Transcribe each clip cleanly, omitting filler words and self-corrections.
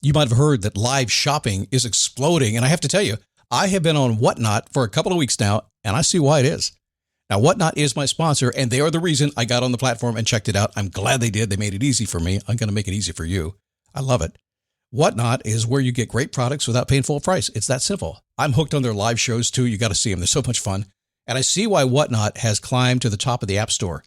You might have heard that live shopping is exploding. And I have to tell you, I have been on Whatnot for a couple of weeks now, and I see why it is. Now, Whatnot is my sponsor, and they are the reason I got on the platform and checked it out. I'm glad they did. They made it easy for me. I'm going to make it easy for you. I love it. Whatnot is where you get great products without paying full price. It's that simple. I'm hooked on their live shows, too. You got to see them. They're so much fun. And I see why Whatnot has climbed to the top of the App Store.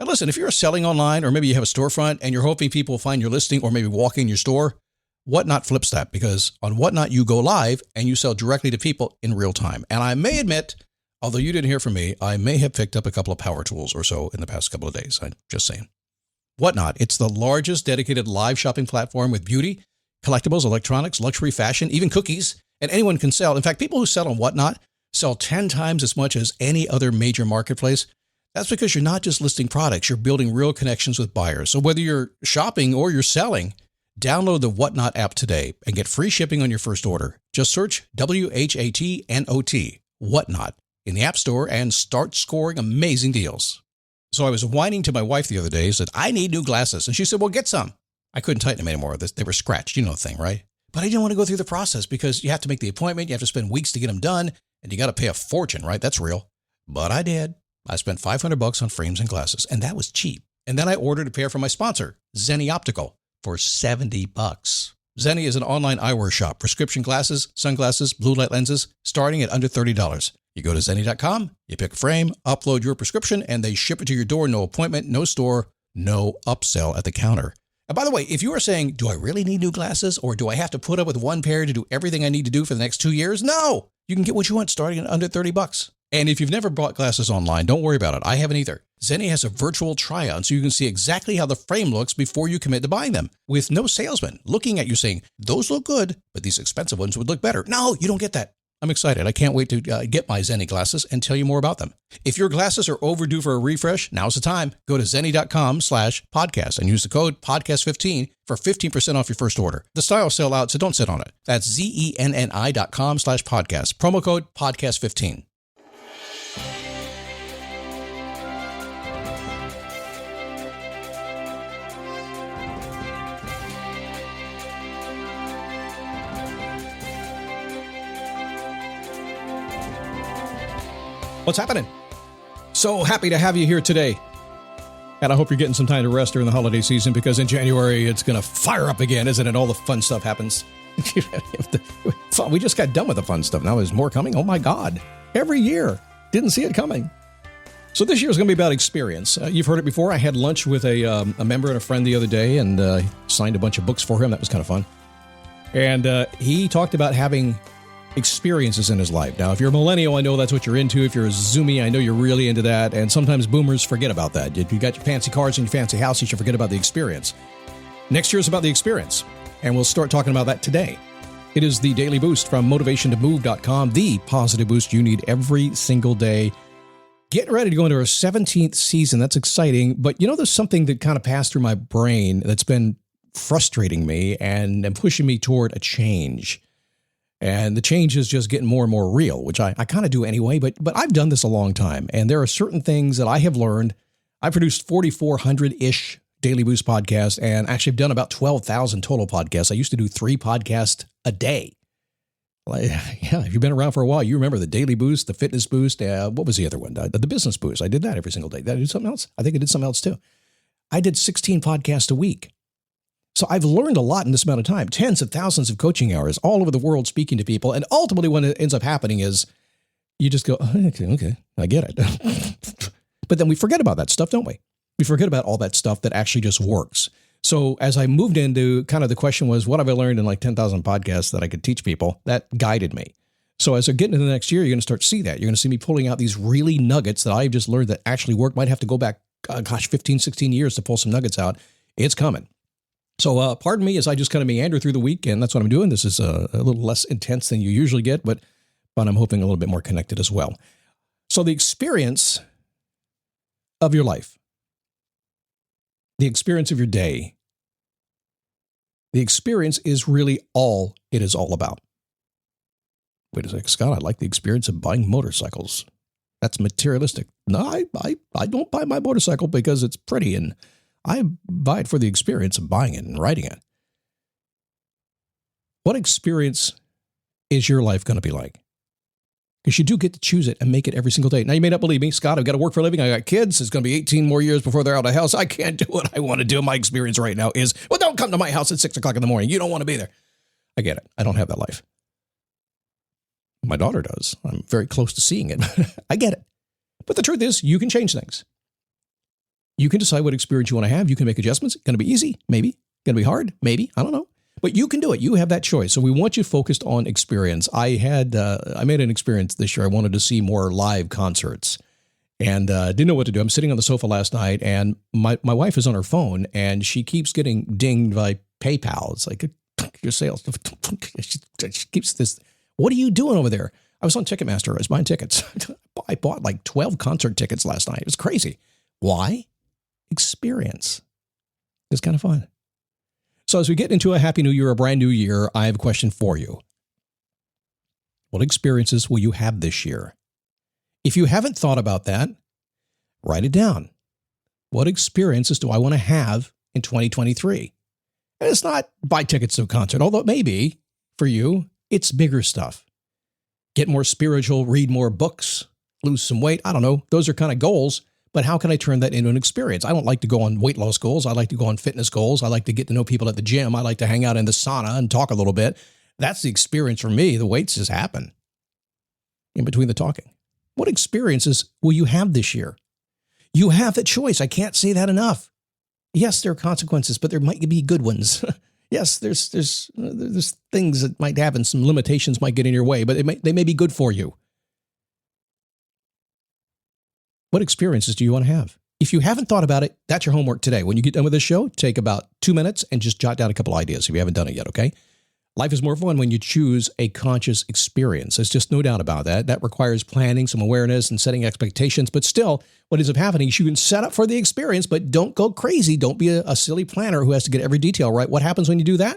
And listen, if you're selling online, or maybe you have a storefront and you're hoping people will find your listing or maybe walk in your store, Whatnot flips that, because on Whatnot, you go live and you sell directly to people in real time. And I may admit, although you didn't hear from me, I may have picked up a couple of power tools or so in the past couple of days. I'm just saying. Whatnot, it's the largest dedicated live shopping platform with beauty, collectibles, electronics, luxury, fashion, even cookies, and anyone can sell. In fact, people who sell on Whatnot sell 10 times as much as any other major marketplace. That's because you're not just listing products, you're building real connections with buyers. So whether you're shopping or you're selling, download the Whatnot app today and get free shipping on your first order. Just search WHATNOT, Whatnot, in the App Store and start scoring amazing deals. So I was whining to my wife the other day, said, I need new glasses. And she said, well, get some. I couldn't tighten them anymore. They were scratched. You know the thing, right? But I didn't want to go through the process because you have to make the appointment. You have to spend weeks to get them done. And you got to pay a fortune, right? That's real. But I did. I spent $500 on frames and glasses, and that was cheap. And then I ordered a pair from my sponsor, Zenni Optical, for $70. Zenni is an online eyewear shop, prescription glasses, sunglasses, blue light lenses, starting at under $30. You go to Zenni.com, you pick a frame, upload your prescription, and they ship it to your door. No appointment, no store, no upsell at the counter. And by the way, if you are saying, do I really need new glasses, or do I have to put up with one pair to do everything I need to do for the next 2 years? No, you can get what you want starting at under $30. And if you've never bought glasses online, don't worry about it. I haven't either. Zenni has a virtual try-on so you can see exactly how the frame looks before you commit to buying them, with no salesman looking at you saying, those look good, but these expensive ones would look better. No, you don't get that. I'm excited. I can't wait to get my Zenni glasses and tell you more about them. If your glasses are overdue for a refresh, now's the time. Go to Zenni.com/podcast and use the code podcast15 for 15% off your first order. The styles sell out, so don't sit on it. That's Zenni.com/podcast. Promo code podcast15. What's happening? So happy to have you here today. And I hope you're getting some time to rest during the holiday season, because in January, it's going to fire up again, isn't it? All the fun stuff happens. We just got done with the fun stuff. Now there's more coming. Oh my God. Every year. Didn't see it coming. So this year is going to be about experience. You've heard it before. I had lunch with a member and a friend the other day, and signed a bunch of books for him. That was kind of fun. And he talked about having experiences in his life. Now, if you're a millennial, I know that's what you're into. If you're a Zoomy, I know you're really into that. And sometimes boomers forget about that. If you got your fancy cars and your fancy house, you should forget about the experience. Next year is about the experience, and we'll start talking about that today. It is the Daily Boost from motivationtomove.com, the positive boost you need every single day. Getting ready to go into our 17th season. That's exciting. But you know, there's something that kind of passed through my brain that's been frustrating me and pushing me toward a change. And the change is just getting more and more real, which I kind of do anyway, but I've done this a long time. And there are certain things that I have learned. I produced 4,400-ish Daily Boost podcasts, and actually have done about 12,000 total podcasts. I used to do 3 podcasts a day. Yeah, if you've been around for a while, you remember the Daily Boost, the Fitness Boost. What was the other one? The Business Boost. I did that every single day. Did I do something else? I think I did something else too. I did 16 podcasts a week. So I've learned a lot in this amount of time, tens of thousands of coaching hours all over the world speaking to people. And ultimately what it ends up happening is you just go, okay, I get it. But then we forget about that stuff, don't we? We forget about all that stuff that actually just works. So as I moved into kind of the question was, what have I learned in like 10,000 podcasts that I could teach people? That guided me. So as I get into the next year, you're going to start to see that. You're going to see me pulling out these really nuggets that I've just learned that actually work. Might have to go back, 15, 16 years to pull some nuggets out. It's coming. So pardon me as I just kind of meander through the week, and that's what I'm doing. This is a little less intense than you usually get, but I'm hoping a little bit more connected as well. So the experience of your life, the experience of your day, the experience is really all it is all about. Wait a second, Scott, I like the experience of buying motorcycles. That's materialistic. No, I don't buy my motorcycle because it's pretty, and I buy it for the experience of buying it and riding it. What experience is your life going to be like? Because you do get to choose it and make it every single day. Now, you may not believe me. Scott, I've got to work for a living. I got kids. It's going to be 18 more years before they're out of the house. I can't do what I want to do. My experience right now is, well, don't come to my house at 6 o'clock in the morning. You don't want to be there. I get it. I don't have that life. My daughter does. I'm very close to seeing it. I get it. But the truth is, you can change things. You can decide what experience you want to have. You can make adjustments. Going to be easy? Maybe. Going to be hard? Maybe. I don't know. But you can do it. You have that choice. So we want you focused on experience. I made an experience this year. I wanted to see more live concerts and didn't know what to do. I'm sitting on the sofa last night and my wife is on her phone and she keeps getting dinged by PayPal. It's like, your sales. She keeps this. What are you doing over there? I was on Ticketmaster. I was buying tickets. I bought like 12 concert tickets last night. It was crazy. Why? Experience. It's kind of fun. So as we get into a happy new year, a brand new year, I have a question for you. What experiences will you have this year? If you haven't thought about that, write it down. What experiences do I want to have in 2023? And it's not buy tickets to a concert, although it may be for you. It's bigger stuff. Get more spiritual, read more books, lose some weight. I don't know. Those are kind of goals. But how can I turn that into an experience? I don't like to go on weight loss goals. I like to go on fitness goals. I like to get to know people at the gym. I like to hang out in the sauna and talk a little bit. That's the experience for me. The weights just happen in between the talking. What experiences will you have this year? You have the choice. I can't say that enough. Yes, there are consequences, but there might be good ones. Yes, there's things that might happen. Some limitations might get in your way, but they may be good for you. What experiences do you want to have? If you haven't thought about it, that's your homework today. When you get done with this show, take about 2 minutes and just jot down a couple ideas if you haven't done it yet, okay? Life is more fun when you choose a conscious experience. There's just no doubt about that. That requires planning, some awareness, and setting expectations. But still, what ends up happening is you can set up for the experience, but don't go crazy. Don't be a silly planner who has to get every detail right. What happens when you do that?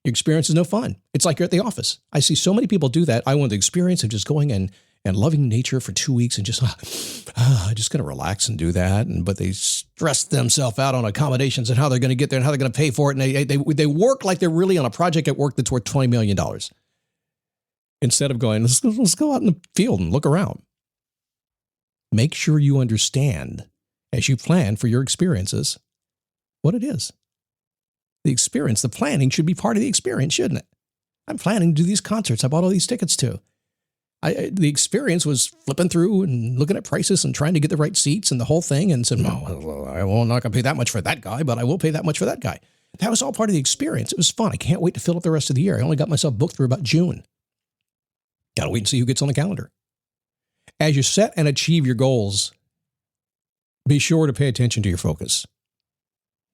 Your experience is no fun. It's like you're at the office. I see so many people do that. I want the experience of just going and loving nature for 2 weeks and just going to relax and do that. But they stress themselves out on accommodations and how they're going to get there and how they're going to pay for it. And they work like they're really on a project at work that's worth $20 million. Instead of going, let's go out in the field and look around. Make sure you understand as you plan for your experiences what it is. The experience, the planning should be part of the experience, shouldn't it? I'm planning to do these concerts I bought all these tickets to. The experience was flipping through and looking at prices and trying to get the right seats and the whole thing and said, no, I'm not going to pay that much for that guy, but I will pay that much for that guy. That was all part of the experience. It was fun. I can't wait to fill up the rest of the year. I only got myself booked through about June. Got to wait and see who gets on the calendar. As you set and achieve your goals, be sure to pay attention to your focus.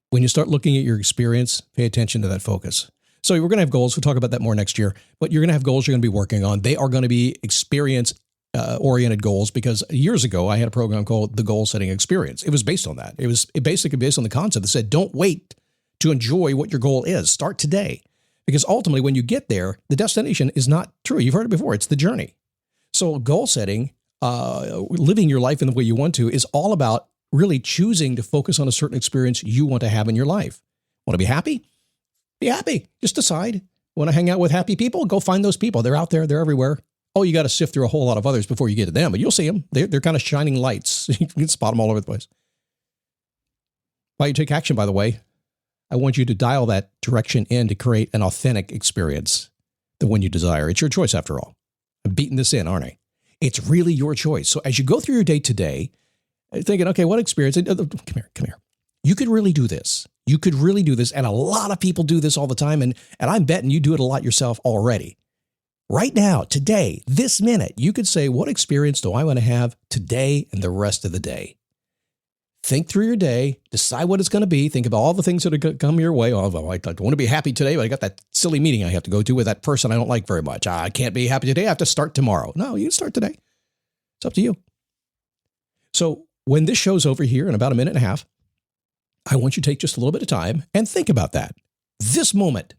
When you start looking at your experience, pay attention to that focus. So we're going to have goals. We'll talk about that more next year. But you're going to have goals you're going to be working on. They are going to be experience-oriented goals because years ago, I had a program called the Goal Setting Experience. It was based on that. It was basically based on the concept that said, don't wait to enjoy what your goal is. Start today. Because ultimately, when you get there, the destination is not true. You've heard it before. It's the journey. So goal setting, living your life in the way you want to, is all about really choosing to focus on a certain experience you want to have in your life. Want to be happy? Be happy. Just decide. Want to hang out with happy people? Go find those people. They're out there. They're everywhere. Oh, you got to sift through a whole lot of others before you get to them, but you'll see them. They're kind of shining lights. You can spot them all over the place. While you take action, by the way, I want you to dial that direction in to create an authentic experience, the one you desire. It's your choice, after all. I'm beating this in, aren't I? It's really your choice. So as you go through your day today, thinking, okay, what experience? Come here. You could really do this. You could really do this. And a lot of people do this all the time. And I'm betting you do it a lot yourself already. Right now, today, this minute, you could say, what experience do I want to have today and the rest of the day? Think through your day, decide what it's going to be. Think about all the things that are going to come your way. Oh, I want to be happy today, but I got that silly meeting I have to go to with that person I don't like very much. I can't be happy today. I have to start tomorrow. No, you can start today. It's up to you. So when this show's over here in about a minute and a half, I want you to take just a little bit of time and think about that. This moment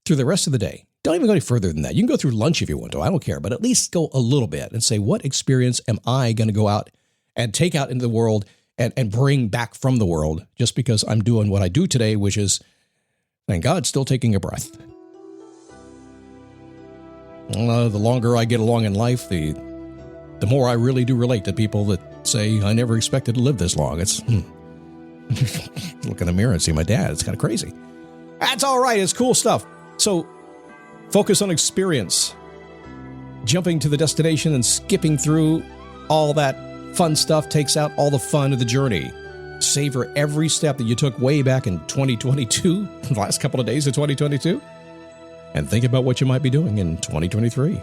through the rest of the day. Don't even go any further than that. You can go through lunch if you want to. I don't care. But at least go a little bit and say, what experience am I going to go out and take out into the world and bring back from the world just because I'm doing what I do today, which is, thank God, still taking a breath. The longer I get along in life, the more I really do relate to people that say, I never expected to live this long. It's look in the mirror and see my dad. It's kind of crazy. That's all right. It's cool stuff. So focus on experience. Jumping to the destination and skipping through all that fun stuff takes out all the fun of the journey. Savor every step that you took way back in 2022, the last couple of days of 2022, and think about what you might be doing in 2023.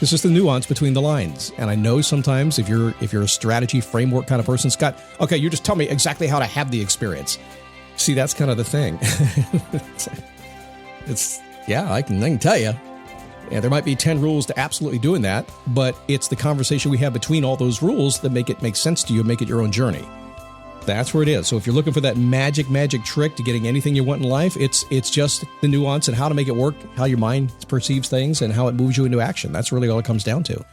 This is the nuance between the lines. And I know sometimes if you're a strategy framework kind of person, Scott, okay, you just tell me exactly how to have the experience. See, that's kind of the thing. I can tell you. Yeah, there might be 10 rules to absolutely doing that, but it's the conversation we have between all those rules that make it make sense to you, make it your own journey. That's where it is. So if you're looking for that magic trick to getting anything you want in life, it's just the nuance and how to make it work, how your mind perceives things, and how it moves you into action. That's really all it comes down to.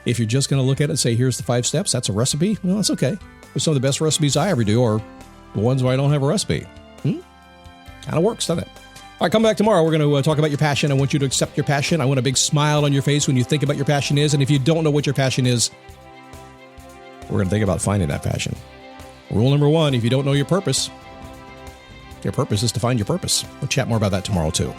If you're just going to look at it and say, here's the 5 steps, that's a recipe, well, that's okay. There's some of the best recipes I ever do, or the ones where I don't have a recipe. Kind of works, doesn't it? All right, come back tomorrow. We're going to talk about your passion. I want you to accept your passion. I want a big smile on your face when you think about your passion is. And if you don't know what your passion is, we're going to think about finding that passion. Rule number 1, if you don't know your purpose is to find your purpose. We'll chat more about that tomorrow, too.